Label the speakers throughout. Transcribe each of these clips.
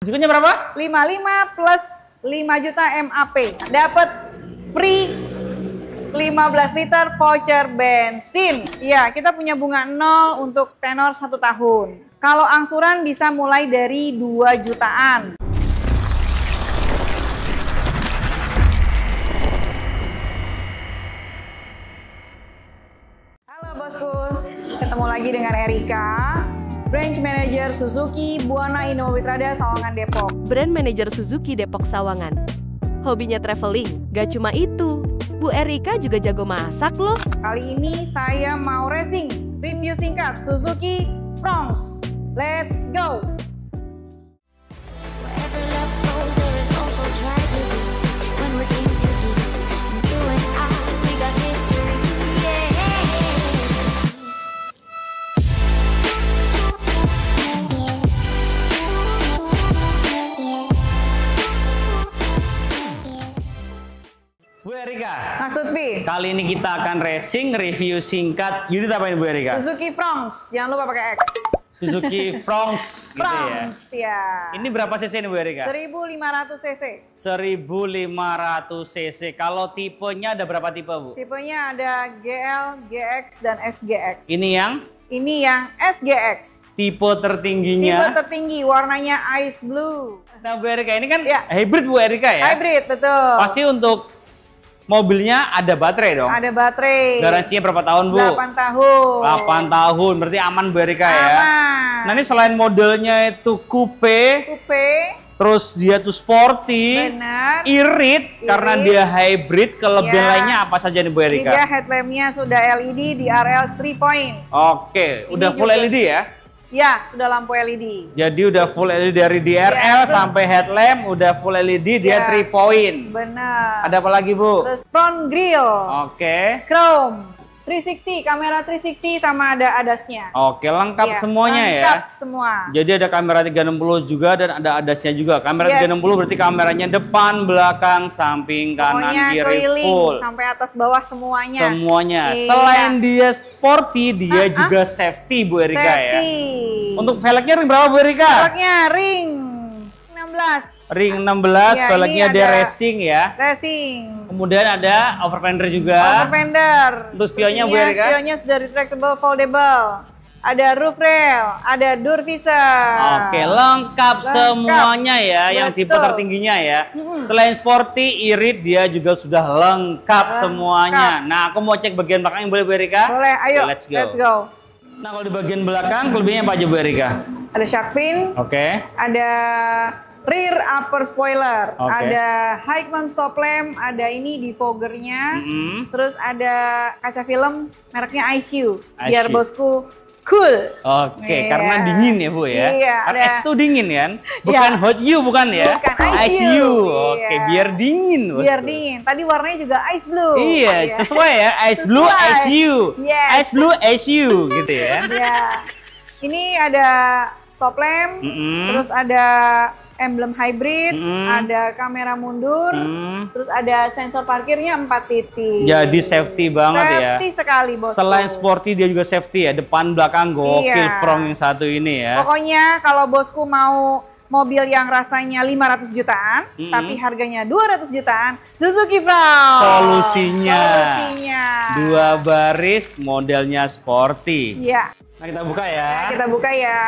Speaker 1: Diskonnya berapa?
Speaker 2: 55 plus 5 juta MAP. Dapat free 15 liter voucher bensin. Iya, kita punya bunga 0 untuk tenor 1 tahun. Kalau angsuran bisa mulai dari 2 jutaan. Halo bosku, ketemu lagi dengan Erika, Branch Manager Suzuki Buana Innova Witrada Sawangan Depok.
Speaker 3: Brand Manager Suzuki Depok Sawangan. Hobinya traveling, gak cuma itu. Bu Erika juga jago masak loh.
Speaker 2: Kali ini saya mau racing, review singkat Suzuki Fronx. Let's go!
Speaker 1: Bu Erika,
Speaker 2: Mas Lutfi,
Speaker 1: kali ini kita akan racing review singkat unit apa ini Bu Erika?
Speaker 2: Suzuki Fronx, jangan lupa pakai X.
Speaker 1: Suzuki Fronx gitu ya.
Speaker 2: Fronx ya.
Speaker 1: Ini berapa cc nih Bu Erika?
Speaker 2: 1500 cc.
Speaker 1: 1500 cc. Kalau tipenya ada berapa tipe Bu?
Speaker 2: Tipenya ada GL, GX, dan SGX.
Speaker 1: Ini yang
Speaker 2: SGX.
Speaker 1: tipe tertingginya.
Speaker 2: Tipe tertinggi, warnanya ice blue.
Speaker 1: Nah Bu Erika ini kan
Speaker 2: Ya.
Speaker 1: hybrid Bu Erika ya?
Speaker 2: Hybrid, betul.
Speaker 1: Pasti untuk mobilnya ada baterai dong?
Speaker 2: Ada baterai.
Speaker 1: Garansinya berapa tahun Bu?
Speaker 2: 8 tahun.
Speaker 1: 8 tahun, berarti aman Bu Erika ya?
Speaker 2: Aman.
Speaker 1: Nah ini selain modelnya itu coupe, terus dia tuh sporty,
Speaker 2: Benar.
Speaker 1: irit, karena dia hybrid, kelebihan
Speaker 2: Ya.
Speaker 1: lainnya apa saja nih Bu
Speaker 2: Ini
Speaker 1: Erika?
Speaker 2: dia headlampnya sudah LED DRL 3 point.
Speaker 1: Oke, udah full
Speaker 2: juga-
Speaker 1: LED ya?
Speaker 2: Ya, sudah lampu LED.
Speaker 1: Jadi udah full LED dari DRL
Speaker 2: Ya,
Speaker 1: sampai headlamp, udah full LED, dia
Speaker 2: Ya.
Speaker 1: 3 point.
Speaker 2: Benar.
Speaker 1: Ada apa lagi Bu?
Speaker 2: Terus front grille,
Speaker 1: Oke.
Speaker 2: chrome, 360, kamera 360 sama ada adasnya.
Speaker 1: Oke, lengkap
Speaker 2: Ya,
Speaker 1: semuanya ya?
Speaker 2: lengkap semua.
Speaker 1: Jadi ada kamera 360 juga dan ada adasnya juga. Kamera
Speaker 2: Yes.
Speaker 1: 360 berarti kameranya depan, belakang, samping, kanan,
Speaker 2: Pokoknya
Speaker 1: kiri,
Speaker 2: keliling
Speaker 1: full.
Speaker 2: sampai atas bawah semuanya.
Speaker 1: Semuanya.
Speaker 2: Iya.
Speaker 1: Selain dia sporty, dia juga safety Bu Erika ya.
Speaker 2: Safety.
Speaker 1: Untuk velgnya ring berapa Bu Erika?
Speaker 2: Velgnya ring 16.
Speaker 1: Ring 16,
Speaker 2: Ya,
Speaker 1: velgnya
Speaker 2: ini
Speaker 1: dia
Speaker 2: ada
Speaker 1: racing ya.
Speaker 2: Racing.
Speaker 1: Kemudian ada overfender juga.
Speaker 2: Overfender.
Speaker 1: Untuk spionnya, Bu
Speaker 2: Fungsinya
Speaker 1: Erika?
Speaker 2: Spionnya sudah retractable, foldable. Ada roof rail, ada door visor.
Speaker 1: Oke, lengkap semuanya ya, yang tipe
Speaker 2: Betul.
Speaker 1: tertingginya ya. Selain sporty, irit, dia juga sudah lengkap semuanya. Nah, aku mau cek bagian belakangnya boleh Bu Erika?
Speaker 2: Boleh, ayo.
Speaker 1: Oke, let's go.
Speaker 2: Let's go.
Speaker 1: Nah, kalau di bagian belakang, kelebihannya apa aja Bu Erika?
Speaker 2: Ada shark fin,
Speaker 1: Oke.
Speaker 2: ada rear upper spoiler,
Speaker 1: Oke.
Speaker 2: ada high mount stop lamp, ada ini defoggernya, terus ada kaca film mereknya ICU, biar
Speaker 1: ICU.
Speaker 2: bosku cool.
Speaker 1: Oke,
Speaker 2: Iya.
Speaker 1: karena dingin ya Bu ya?
Speaker 2: Iya,
Speaker 1: Karena
Speaker 2: ada.
Speaker 1: es itu dingin kan? Bukan
Speaker 2: Iya.
Speaker 1: hot you bukan ya?
Speaker 2: Bukan, ICU.
Speaker 1: Oke,
Speaker 2: Iya.
Speaker 1: biar dingin bosku.
Speaker 2: Biar dingin. Tadi warnanya juga ice blue.
Speaker 1: Iya, sesuai ya. Ice blue,
Speaker 2: Sesuai.
Speaker 1: ice you.
Speaker 2: Yes.
Speaker 1: Ice blue, ice you gitu ya.
Speaker 2: Ya. Ini ada stop lamp, terus ada emblem hybrid, ada kamera mundur, terus ada sensor parkirnya 4 titik.
Speaker 1: Jadi safety banget ya.
Speaker 2: Safety sekali, bos.
Speaker 1: Selain sporty dia juga safety ya, depan belakang gokil
Speaker 2: Iya.
Speaker 1: Fronx yang satu ini ya.
Speaker 2: Pokoknya kalau bosku mau mobil yang rasanya 500 jutaan, tapi harganya 200 jutaan, Suzuki Fronx.
Speaker 1: Solusinya.
Speaker 2: Solusinya.
Speaker 1: 2 baris, modelnya sporty.
Speaker 2: Iya.
Speaker 1: Nah, kita buka ya.
Speaker 2: Nah, kita buka ya.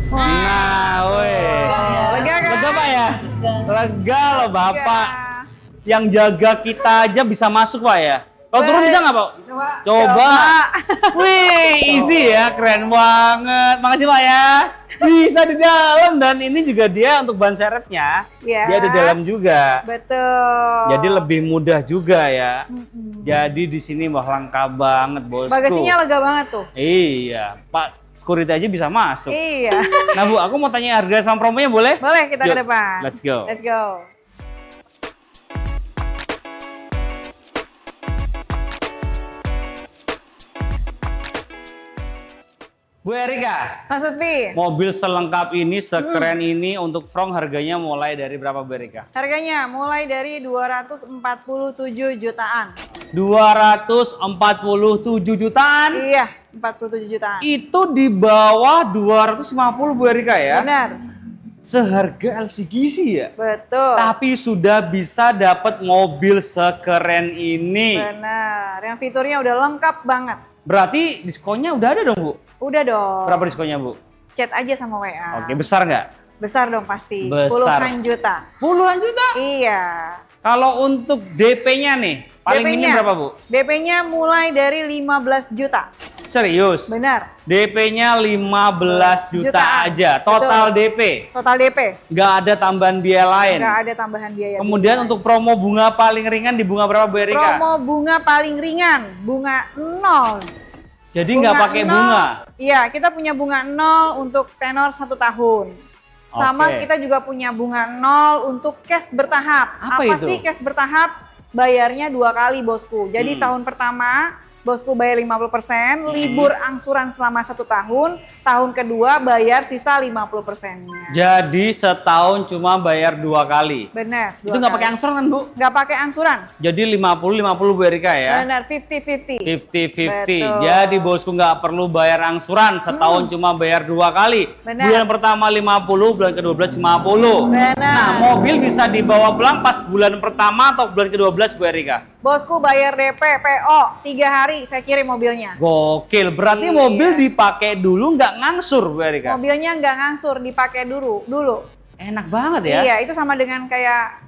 Speaker 1: Nah, weh.
Speaker 2: Lega kan?
Speaker 1: Lega Pak ya? Lega loh Bapak.
Speaker 2: Lega.
Speaker 1: Yang jaga kita aja bisa masuk Pak ya? Kalau turun bisa nggak Pak?
Speaker 4: Bisa, Pak.
Speaker 1: Coba. Wih, easy ya, keren banget. Makasih Pak ya. Bisa di dalam dan ini juga dia untuk ban serepnya.
Speaker 2: Ya.
Speaker 1: Dia di dalam juga.
Speaker 2: Betul.
Speaker 1: Jadi lebih mudah juga ya. Jadi di sini wah lengkap banget bosku.
Speaker 2: Bagasinya lega banget tuh.
Speaker 1: Iya, Pak security aja bisa masuk.
Speaker 2: Iya.
Speaker 1: Nah Bu, aku mau tanya harga sama promonya boleh?
Speaker 2: Boleh kita
Speaker 1: Yuk,
Speaker 2: ke depan.
Speaker 1: let's go.
Speaker 2: Let's go.
Speaker 1: Bu Erika,
Speaker 2: Mas Lutfi,
Speaker 1: mobil selengkap ini, sekeren ini untuk Fronx harganya mulai dari berapa Bu Erika?
Speaker 2: harganya mulai dari 247 jutaan.
Speaker 1: 247 jutaan?
Speaker 2: Iya, 47 jutaan.
Speaker 1: Itu di bawah 250 Bu Erika ya?
Speaker 2: Benar.
Speaker 1: seharga LCGC ya.
Speaker 2: Betul.
Speaker 1: Tapi sudah bisa dapat mobil sekeren ini.
Speaker 2: Benar, yang fiturnya udah lengkap banget.
Speaker 1: Berarti diskonnya udah ada dong, Bu?
Speaker 2: Udah dong.
Speaker 1: Berapa diskonnya, Bu?
Speaker 2: Chat aja sama WA.
Speaker 1: Oke, besar nggak?
Speaker 2: Besar dong pasti.
Speaker 1: Besar.
Speaker 2: Puluhan juta.
Speaker 1: Puluhan juta?
Speaker 2: Iya.
Speaker 1: Kalau untuk DP-nya nih, paling minim berapa, Bu?
Speaker 2: DP-nya mulai dari 15 juta.
Speaker 1: Serius?
Speaker 2: Benar.
Speaker 1: DP-nya 15 juta aja, total
Speaker 2: Betul.
Speaker 1: DP.
Speaker 2: Total DP.
Speaker 1: Nggak ada tambahan biaya lain.
Speaker 2: Nggak ada tambahan biaya.
Speaker 1: Kemudian untuk promo bunga paling ringan di bunga berapa, Bu Erika?
Speaker 2: promo bunga paling ringan, bunga 0.
Speaker 1: Jadi nggak pakai
Speaker 2: 0,
Speaker 1: bunga?
Speaker 2: Iya, kita punya bunga 0 untuk tenor 1 tahun. Sama
Speaker 1: Oke.
Speaker 2: kita juga punya bunga 0 untuk cash bertahap.
Speaker 1: Apa itu?
Speaker 2: Sih cash bertahap? Bayarnya 2 kali, Bosku. Jadi tahun pertama Bosku bayar 50%, libur angsuran selama 1 tahun, tahun kedua bayar sisa 50%-nya.
Speaker 1: Jadi setahun cuma bayar 2 kali.
Speaker 2: Benar.
Speaker 1: Itu nggak pakai angsuran kan, Bu?
Speaker 2: Nggak pakai angsuran.
Speaker 1: Jadi 50-50 Bu Erika ya?
Speaker 2: Benar, 50-50.
Speaker 1: 50-50.
Speaker 2: Betul.
Speaker 1: Jadi bosku nggak perlu bayar angsuran, setahun cuma bayar 2 kali.
Speaker 2: Benar.
Speaker 1: Bulan pertama 50, bulan ke-12 50.
Speaker 2: Benar.
Speaker 1: Nah, mobil bisa dibawa pulang pas bulan pertama atau bulan ke-12 Bu Erika?
Speaker 2: Bosku bayar DP, PO, 3 hari saya kirim mobilnya.
Speaker 1: Gokil, berarti
Speaker 2: Iya.
Speaker 1: mobil dipakai dulu nggak ngangsur Bu Erika?
Speaker 2: Mobilnya nggak ngangsur, dipakai dulu.
Speaker 1: Enak banget ya?
Speaker 2: Iya, itu sama dengan kayak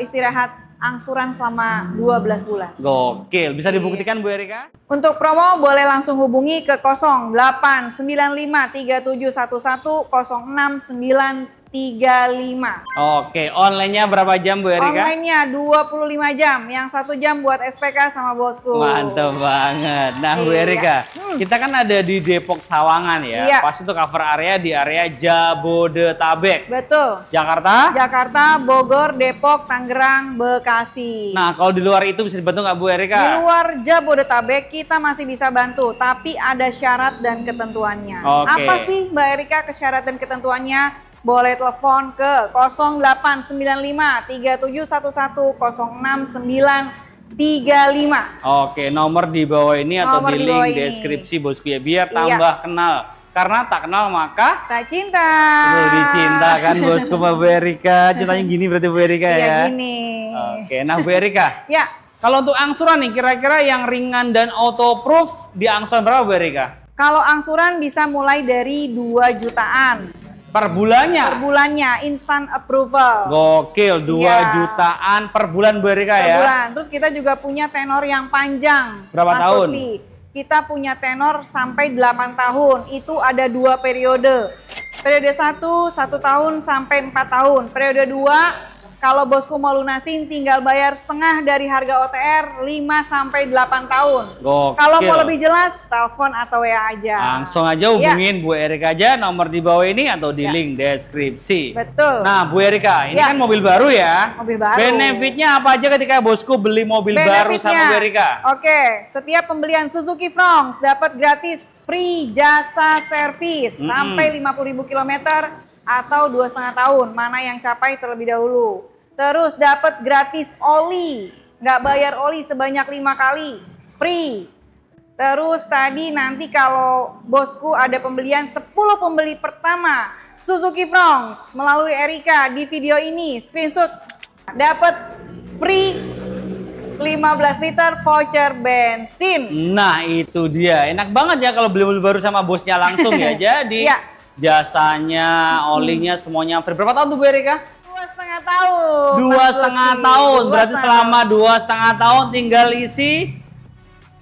Speaker 2: istirahat angsuran selama 12 bulan.
Speaker 1: Gokil, bisa dibuktikan Bu Erika?
Speaker 2: Untuk promo boleh langsung hubungi ke 089537110695.
Speaker 1: Oke, online-nya berapa jam Bu Erika?
Speaker 2: Online-nya 25 jam, yang 1 jam buat SPK sama bosku.
Speaker 1: Mantap banget. Nah, Bu
Speaker 2: Iya.
Speaker 1: Erika, kita kan ada di Depok Sawangan ya.
Speaker 2: Iya.
Speaker 1: Pas itu cover area di area Jabodetabek.
Speaker 2: Betul.
Speaker 1: Jakarta?
Speaker 2: Jakarta, Bogor, Depok, Tangerang, Bekasi.
Speaker 1: Nah, kalau di luar itu bisa dibantu nggak Bu
Speaker 2: Di
Speaker 1: Erika?
Speaker 2: luar Jabodetabek kita masih bisa bantu, tapi ada syarat dan ketentuannya.
Speaker 1: Oke.
Speaker 2: Apa sih Mbak Erika syarat dan ketentuannya? Boleh telepon ke 0895 3711 0695.
Speaker 1: Oke, nomor di bawah ini atau
Speaker 2: Nomor
Speaker 1: di
Speaker 2: di bawah
Speaker 1: link
Speaker 2: ini.
Speaker 1: deskripsi bosku ya, biar
Speaker 2: Iya.
Speaker 1: tambah kenal. Karena tak kenal maka
Speaker 2: Tak cinta.
Speaker 1: dicinta kan bosku sama Bu Erika. Cintanya gini berarti Bu Erika
Speaker 2: Iya
Speaker 1: ya.
Speaker 2: gini.
Speaker 1: Oke, nah Bu Erika.
Speaker 2: Ya,
Speaker 1: Kalau untuk angsuran nih, kira-kira yang ringan dan auto proof di angsuran berapa Bu Erika?
Speaker 2: kalau angsuran bisa mulai dari 2 jutaan.
Speaker 1: Per bulannya?
Speaker 2: Per bulannya, instant approval.
Speaker 1: Gokil, 2
Speaker 2: Iya.
Speaker 1: jutaan per bulan Bu Erika
Speaker 2: Per
Speaker 1: ya?
Speaker 2: bulan. Terus kita juga punya tenor yang panjang.
Speaker 1: Berapa
Speaker 2: Mas
Speaker 1: tahun?
Speaker 2: Lutfi. Kita punya tenor sampai 8 tahun. Itu ada 2 periode. Periode 1 tahun sampai 4 tahun. Periode 2, kalau bosku mau lunasin tinggal bayar setengah dari harga OTR 5 sampai 8 tahun.
Speaker 1: Gokil.
Speaker 2: Kalau mau lebih jelas, telepon atau WA aja.
Speaker 1: Langsung aja hubungin Bu Erika aja, nomor di bawah ini atau di link deskripsi.
Speaker 2: Betul.
Speaker 1: Nah Bu Erika, ini
Speaker 2: Ya.
Speaker 1: kan mobil baru ya?
Speaker 2: Mobil baru.
Speaker 1: Benefitnya apa aja ketika bosku beli mobil baru sama Bu Erika?
Speaker 2: Oke, setiap pembelian Suzuki Fronx dapat gratis free jasa servis sampai 50.000 km atau 2,5 tahun, mana yang capai terlebih dahulu. Terus dapat gratis oli, nggak bayar oli sebanyak 5 kali, free. Terus tadi nanti kalau bosku ada pembelian 10 pembeli pertama Suzuki Fronx melalui Erika di video ini, screenshot, dapat free 15 liter voucher bensin.
Speaker 1: Nah itu dia, enak banget ya kalau beli mobil baru sama bosnya langsung ya. Jadi
Speaker 2: Iya.
Speaker 1: jasanya, olinya semuanya free. Berapa tahun tuh Bu Erika?
Speaker 2: 2,5 tahun.
Speaker 1: 2,5 tahun, berarti selama 2,5 tahun tinggal isi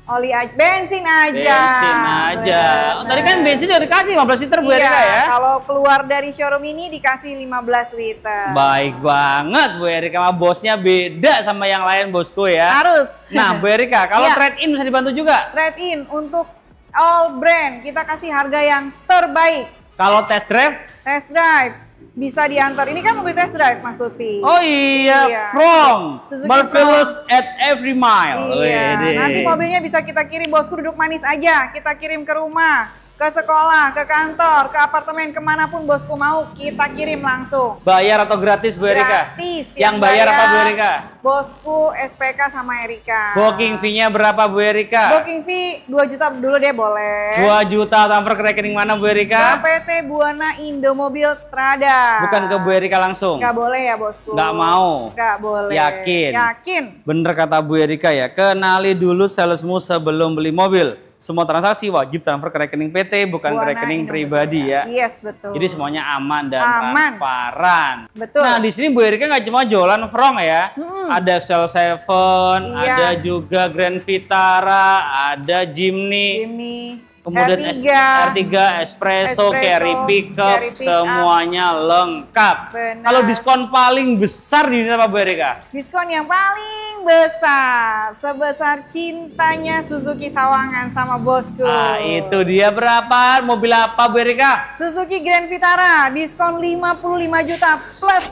Speaker 2: oli aja, bensin aja.
Speaker 1: bensin aja. Oh, tadi kan bensin juga dikasih 15 liter Bu
Speaker 2: Iya,
Speaker 1: Erika ya?
Speaker 2: kalau keluar dari showroom ini dikasih 15 liter.
Speaker 1: Baik banget Bu Erika, sama bosnya beda sama yang lain bosku ya.
Speaker 2: Harus.
Speaker 1: Nah Bu Erika, kalau
Speaker 2: Iya.
Speaker 1: trade in bisa dibantu juga?
Speaker 2: Trade in untuk all brand kita kasih harga yang terbaik.
Speaker 1: Kalau test drive?
Speaker 2: Test drive bisa diantar. Ini kan mobil test drive Mas Lutfi.
Speaker 1: Oh iya,
Speaker 2: Iya.
Speaker 1: from
Speaker 2: Suzuki
Speaker 1: Marvelous at every mile.
Speaker 2: Iya,
Speaker 1: Wede.
Speaker 2: nanti mobilnya bisa kita kirim, bosku duduk manis aja. Kita kirim ke rumah, ke sekolah, ke kantor, ke apartemen, kemanapun bosku mau, kita kirim langsung.
Speaker 1: Bayar atau gratis Bu Erika?
Speaker 2: Gratis.
Speaker 1: Yang bayar apa Bu Erika?
Speaker 2: Bosku, SPK sama Erika.
Speaker 1: Booking fee-nya berapa Bu Erika?
Speaker 2: Booking fee 2 juta dulu deh boleh.
Speaker 1: 2 juta transfer ke rekening mana Bu Erika?
Speaker 2: Ke PT Buana Indomobil Trada.
Speaker 1: Bukan ke Bu Erika langsung?
Speaker 2: Nggak boleh ya bosku.
Speaker 1: Nggak mau?
Speaker 2: Nggak boleh.
Speaker 1: Yakin?
Speaker 2: Yakin.
Speaker 1: Bener kata Bu Erika ya, kenali dulu salesmu sebelum beli mobil. Semua transaksi wajib transfer ke rekening PT, bukan ke
Speaker 2: Buana
Speaker 1: rekening
Speaker 2: Indomobil
Speaker 1: pribadi ya.
Speaker 2: Yes, betul.
Speaker 1: Jadi semuanya aman dan
Speaker 2: Aman.
Speaker 1: transparan.
Speaker 2: Betul.
Speaker 1: Nah di sini Bu Erika nggak cuma jualan Frong ya, ada Excel 7,
Speaker 2: Iya.
Speaker 1: ada juga Grand Vitara, ada Jimny.
Speaker 2: Jimny.
Speaker 1: Kemudian R3, Espresso, Carry Pickup,
Speaker 2: Carry Pickup.
Speaker 1: semuanya lengkap.
Speaker 2: Benar.
Speaker 1: Kalau diskon paling besar di Indonesia apa Bu Erika?
Speaker 2: Diskon yang paling besar sebesar cintanya Suzuki Sawangan sama bosku.
Speaker 1: Nah itu dia berapa? Mobil apa Bu Erika?
Speaker 2: Suzuki Grand Vitara diskon 55 juta plus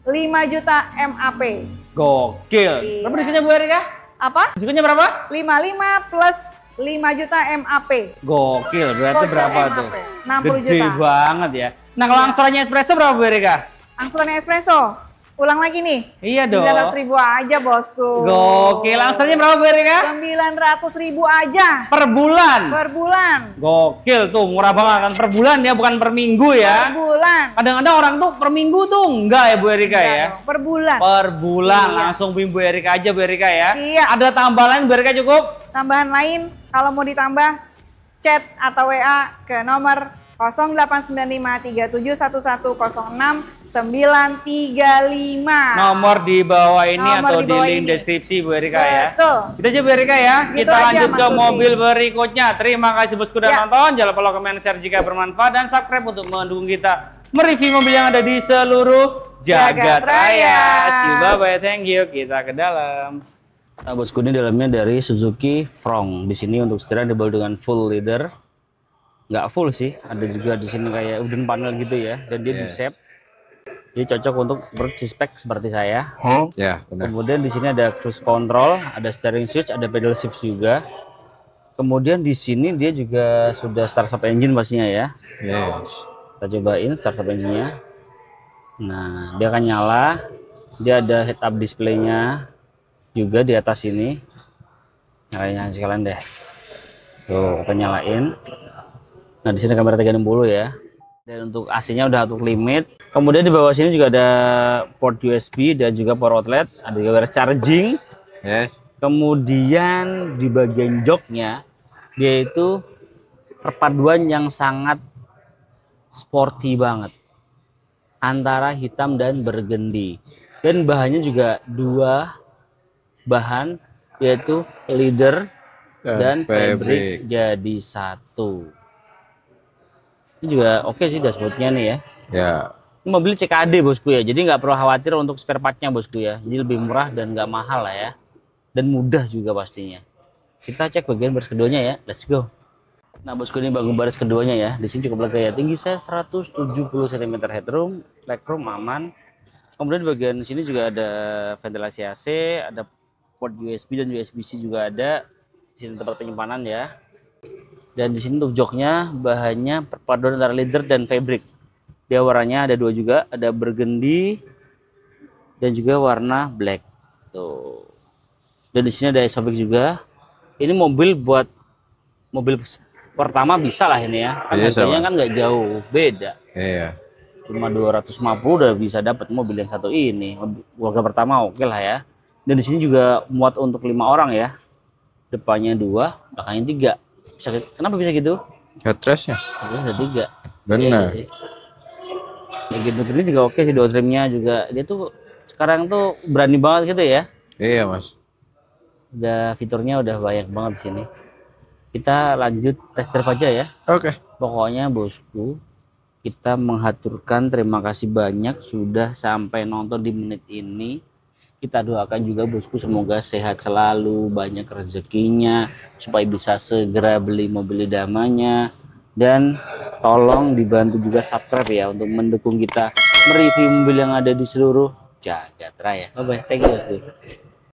Speaker 2: 5 juta MAP.
Speaker 1: Gokil.
Speaker 2: Iya.
Speaker 1: Berapa diskonnya Bu Erika?
Speaker 2: Apa?
Speaker 1: Diskonnya berapa?
Speaker 2: 55 plus 5 juta MAP.
Speaker 1: Gokil, berarti
Speaker 2: Voucher
Speaker 1: berapa
Speaker 2: MAP,
Speaker 1: tuh?
Speaker 2: 60
Speaker 1: Gede
Speaker 2: juta.
Speaker 1: banget ya. Nah kalau angsurannya Espresso berapa Bu Erika?
Speaker 2: Angsuran Espresso. Ulang lagi nih.
Speaker 1: Iya dong.
Speaker 2: 900.000 aja bosku.
Speaker 1: Gokil, angsurannya berapa Bu Erika?
Speaker 2: 900.000 aja.
Speaker 1: Per bulan.
Speaker 2: Per bulan.
Speaker 1: Gokil tuh, murah banget kan per bulan ya, bukan per minggu ya.
Speaker 2: Per bulan.
Speaker 1: Kadang-kadang orang tuh per minggu tuh enggak ya Bu Erika
Speaker 2: Enggak
Speaker 1: ya.
Speaker 2: dong, per bulan.
Speaker 1: Per bulan
Speaker 2: Iya.
Speaker 1: langsung hubungin Bu Erika aja Bu Erika ya.
Speaker 2: Iya.
Speaker 1: Ada tambahan lain Bu Erika cukup?
Speaker 2: Tambahan lain, kalau mau ditambah, chat atau WA ke nomor 0895371106
Speaker 1: Nomor di bawah ini
Speaker 2: Nomor
Speaker 1: atau
Speaker 2: di
Speaker 1: di
Speaker 2: bawah
Speaker 1: link
Speaker 2: ini.
Speaker 1: deskripsi Bu Erika ya.
Speaker 2: Betul.
Speaker 1: Kita aja Bu Erika ya.
Speaker 2: Gitu
Speaker 1: Kita
Speaker 2: aja,
Speaker 1: lanjut
Speaker 2: Mas
Speaker 1: ke
Speaker 2: Lutfi.
Speaker 1: mobil berikutnya. Terima kasih bosku udah
Speaker 2: Ya.
Speaker 1: nonton. Jangan lupa like, comment, share jika bermanfaat dan subscribe untuk mendukung kita mereview mobil yang ada di seluruh jagat
Speaker 2: Jagat raya.
Speaker 1: raya. See you, bye bye, thank you. Kita ke dalam. Nah bosku, ini dalamnya dari Suzuki Frong. Di sini untuk setirnya dibawa dengan full leather. Nggak full sih, ada juga di sini kayak wooden panel gitu ya. Dan dia di shape. Jadi cocok untuk berspek seperti saya.
Speaker 4: Ya, benar.
Speaker 1: Kemudian di sini ada cruise control, ada steering switch, ada pedal shift juga. Kemudian di sini dia juga sudah start up engine pastinya ya.
Speaker 4: Yes.
Speaker 1: Kita cobain start up engine-nya. Nah, dia akan nyala. Dia ada head up display-nya juga di atas sini. Nyalain sekalian deh. Tuh, kita nyalain. Nah, di sini kamera 360 ya. Dan untuk AC-nya udah auto limit. Kemudian di bawah sini juga ada port USB dan juga power outlet, ada juga charging.
Speaker 4: Yes.
Speaker 1: Kemudian di bagian joknya dia itu perpaduan yang sangat sporty banget antara hitam dan burgundy. Dan bahannya juga dua bahan, yaitu leather dan fabric jadi satu. Ini juga oke sih dashboardnya nih ya.
Speaker 4: Ya.
Speaker 1: Ini mobil CKD bosku ya, jadi nggak perlu khawatir untuk spare partnya bosku ya. Jadi lebih murah dan nggak mahal lah ya. Dan mudah juga pastinya. Kita cek bagian baris keduanya ya, let's go. Nah bosku, ini bagian baris keduanya ya. Di sini cukup lega ya, tinggi saya 170 cm headroom, legroom aman. Kemudian di bagian sini juga ada ventilasi AC, ada port USB dan USB-C juga ada. Di sini tempat penyimpanan ya. Dan di sini untuk joknya bahannya perpaduan antara leather dan fabric. Dia warnanya ada dua juga, ada burgundy dan juga warna black. Tuh. Dan di sini ada exhaust juga. Ini mobil buat mobil pertama bisa lah ini ya. Kan
Speaker 4: Bisa,
Speaker 1: harganya
Speaker 4: Mas.
Speaker 1: kan nggak jauh beda.
Speaker 4: Iya.
Speaker 1: Cuma 250 udah bisa dapat mobil yang satu ini. Warga pertama oke lah ya. Dan di sini juga muat untuk 5 orang ya. Depannya 2, belakangnya 3. Bisa, kenapa bisa gitu?
Speaker 4: Headrestnya.
Speaker 1: Ada 3.
Speaker 4: Benar.
Speaker 1: Iya sih. Ya gitu, ini juga oke sih, door trimnya juga. Dia tuh sekarang tuh berani banget gitu ya.
Speaker 4: Iya, Mas.
Speaker 1: Udah fiturnya udah banyak banget di sini. Kita lanjut test drive aja ya.
Speaker 4: Oke.
Speaker 1: Pokoknya bosku, kita menghaturkan terima kasih banyak sudah sampai nonton di menit ini. Kita doakan juga bosku semoga sehat selalu, banyak rezekinya, supaya bisa segera beli mobil idamannya. Dan tolong dibantu juga subscribe ya untuk mendukung kita mereview mobil yang ada di seluruh jagat raya. Bye bye, thank you bosku.